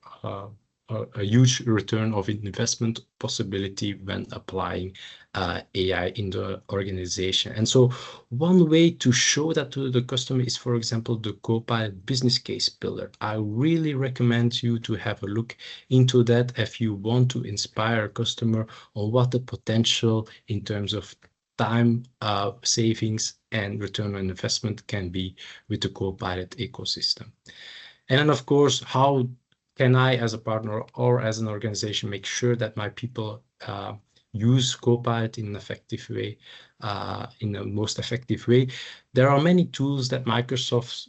a huge return of investment possibility when applying AI in the organization. And so one way to show that to the customer is, for example, the Copilot business case builder. I really recommend you to have a look into that if you want to inspire a customer on what the potential in terms of time savings and return on investment can be with the Copilot ecosystem. And then, of course, how can I, as a partner or as an organization, make sure that my people use Copilot in an effective way, in the most effective way? There are many tools that Microsoft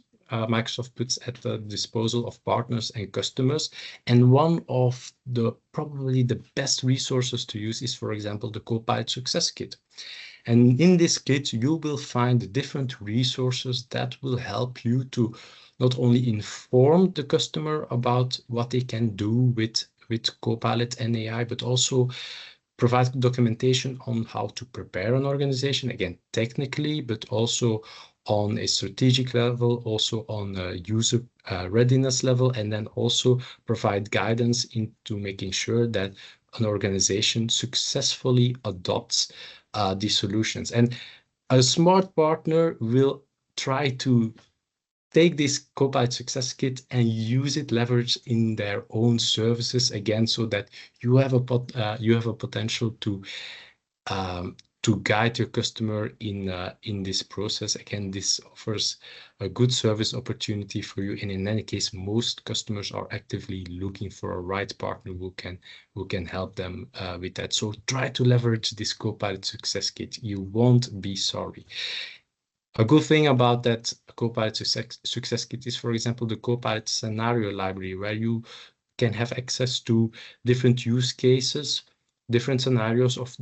puts at the disposal of partners and customers. And one of the probably the best resources to use is, for example, the Copilot Success Kit. And in this kit, you will find different resources that will help you to not only inform the customer about what they can do with Copilot and AI, but also provide documentation on how to prepare an organization, again, technically, but also on a strategic level, also on a user readiness level, and then also provide guidance into making sure that an organization successfully adopts these solutions. And a smart partner will try to take this Copilot Success Kit and use it, leverage in their own services, again, so that you have a potential to guide your customer in this process. Again, this offers a good service opportunity for you, and in any case, most customers are actively looking for a right partner who can help them with that. So try to leverage this Copilot Success Kit. You won't be sorry. A good thing about that Copilot Success Kit is, for example, the Copilot Scenario Library, where you can have access to different use cases, different scenarios of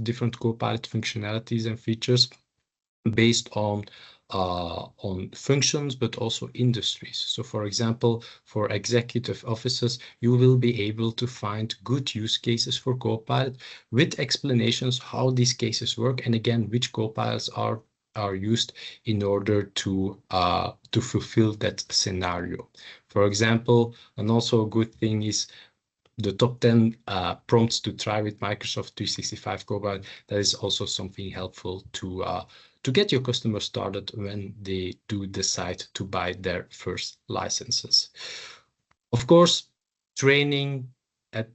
different Copilot functionalities and features based on functions, but also industries. So, for example, for executive offices, you will be able to find good use cases for Copilot with explanations how these cases work, and again, which Copilots are used in order to fulfill that scenario. For example, and also a good thing is the top 10 prompts to try with Microsoft 365 Copilot. That is also something helpful to get your customers started when they do decide to buy their first licenses. Of course, training,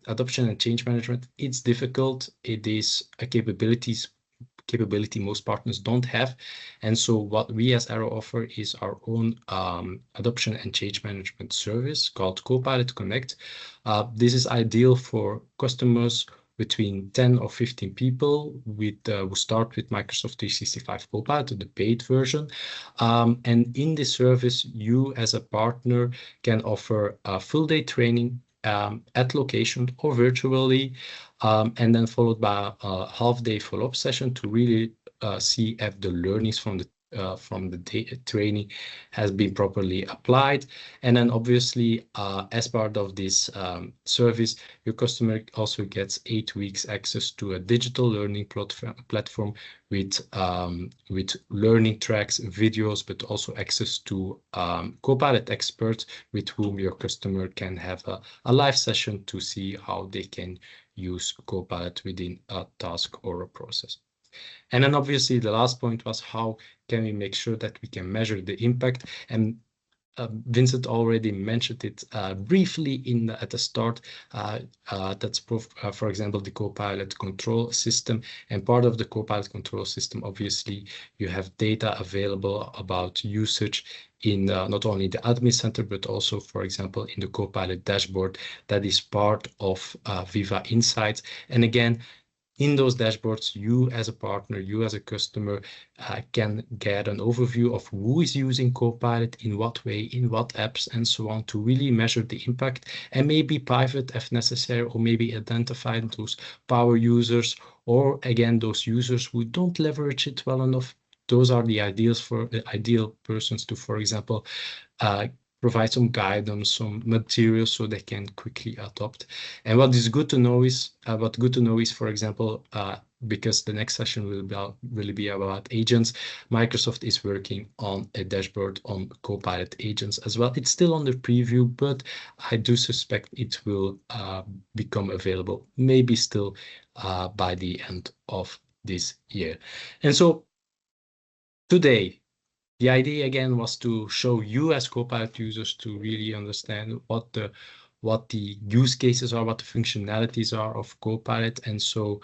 adoption and change management, it's difficult. It is a capability most partners don't have. And so what we as Arrow offer is our own adoption and change management service called Copilot Connect. This is ideal for customers between 10 or 15 people who start with Microsoft 365 Copilot, the paid version. And in this service, you as a partner can offer a full day training at location or virtually, and then followed by a half-day follow-up session to really see if the learnings from the training has been properly applied. And then obviously, as part of this service, your customer also gets 8 weeks access to a digital learning platform with learning tracks, videos, but also access to Copilot experts with whom your customer can have a live session to see how they can use Copilot within a task or a process. And then obviously the last point was how can we make sure that we can measure the impact? And Vincent already mentioned it briefly at the start. That's for example, the Copilot control system. And part of the Copilot control system, obviously, you have data available about usage in not only the admin center, but also, for example, in the Copilot dashboard that is part of Viva Insights. And again, in those dashboards, you as a partner, you as a customer can get an overview of who is using Copilot, in what way, in what apps, and so on, to really measure the impact and maybe pivot if necessary, or maybe identify those power users, or again, those users who don't leverage it well enough. Those are the ideal persons to, for example, provide some guidance, some materials so they can quickly adopt. And what is good to know is, for example, because the next session will be about agents, Microsoft is working on a dashboard on Copilot agents as well. It's still under preview, but I do suspect it will become available, maybe still by the end of this year. And so today, the idea again was to show you as Copilot users to really understand what the use cases are, what the functionalities are of Copilot. And so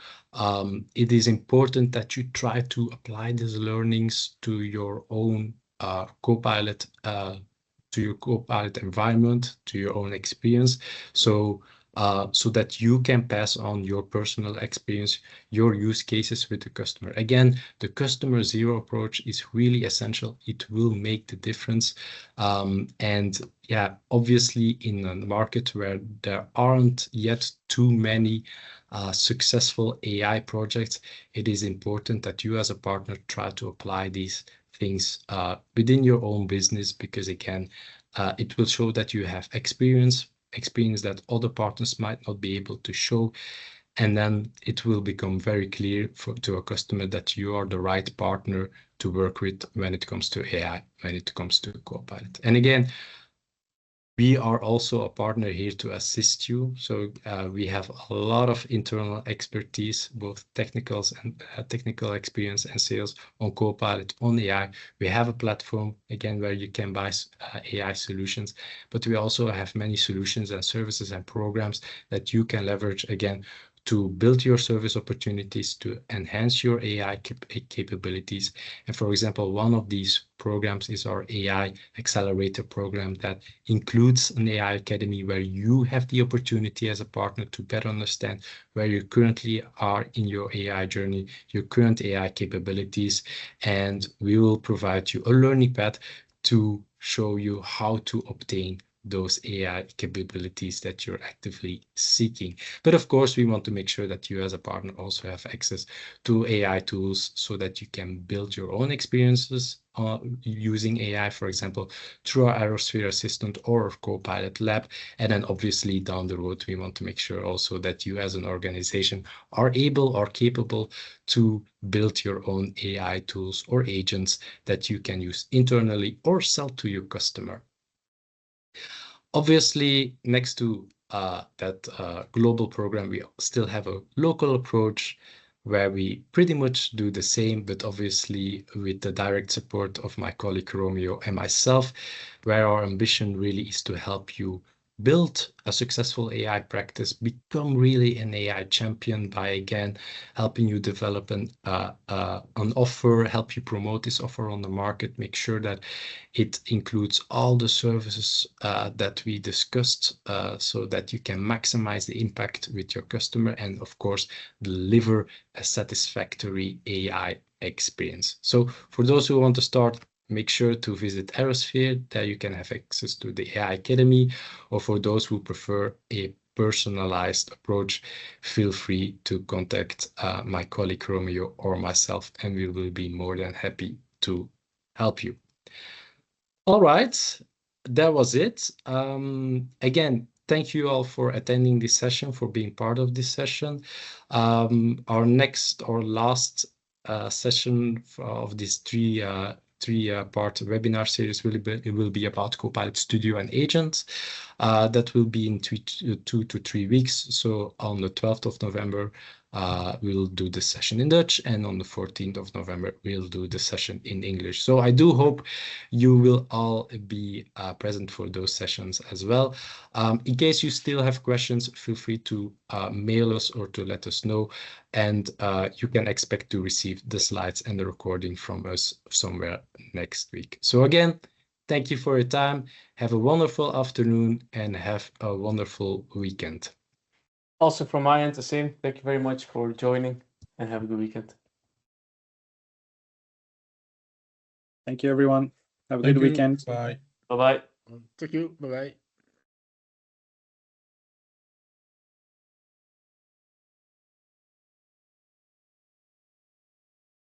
it is important that you try to apply these learnings to your own Copilot, to your Copilot environment, to your own experience. So that you can pass on your personal experience, your use cases with the customer. Again, the customer zero approach is really essential. It will make the difference. And yeah, obviously in a market where there aren't yet too many successful AI projects, it is important that you as a partner try to apply these things within your own business, because again, it will show that you have experience that other partners might not be able to show. And then it will become very clear to a customer that you are the right partner to work with when it comes to AI, when it comes to Copilot. And again, we are also a partner here to assist you. So we have a lot of internal expertise, both technical experience and sales on Copilot, on AI. We have a platform, again, where you can buy AI solutions, but we also have many solutions and services and programs that you can leverage, again, to build your service opportunities, to enhance your AI capabilities. And for example, one of these programs is our AI Accelerator program that includes an AI Academy where you have the opportunity as a partner to better understand where you currently are in your AI journey, your current AI capabilities, and we will provide you a learning path to show you how to obtain those AI capabilities that you're actively seeking. But of course, we want to make sure that you as a partner also have access to AI tools so that you can build your own experiences using AI, for example, through our ArrowSphere Assistant or Copilot Lab. And then obviously down the road, we want to make sure also that you as an organization are able or capable to build your own AI tools or agents that you can use internally or sell to your customer. Obviously, next to that global program, we still have a local approach where we pretty much do the same, but obviously with the direct support of my colleague Romeo and myself, where our ambition really is to help you build a successful AI practice, become really an AI champion by, again, helping you develop an offer, help you promote this offer on the market, make sure that it includes all the services that we discussed so that you can maximize the impact with your customer and, of course, deliver a satisfactory AI experience. So for those who want to start, make sure to visit Aerosphere. There you can have access to the AI Academy, or for those who prefer a personalized approach, feel free to contact my colleague Romeo or myself, and we will be more than happy to help you. All right, that was it. Again, thank you all for attending this session, for being part of this session. Our next or last session of this three-part webinar series will be about Copilot Studio and Agents. That will be in 2 to 3 weeks. So on the 12th of November, we'll do the session in Dutch, and on the 14th of November, we'll do the session in English. So I do hope you will all be present for those sessions as well. In case you still have questions, feel free to mail us or to let us know, and you can expect to receive the slides and the recording from us somewhere next week. So again, thank you for your time. Have a wonderful afternoon and have a wonderful weekend. Also from my end, the same. Thank you very much for joining and have a good weekend. Thank you, everyone. Have a Thank good you. weekend. Bye. Bye-bye. Thank you. Bye bye.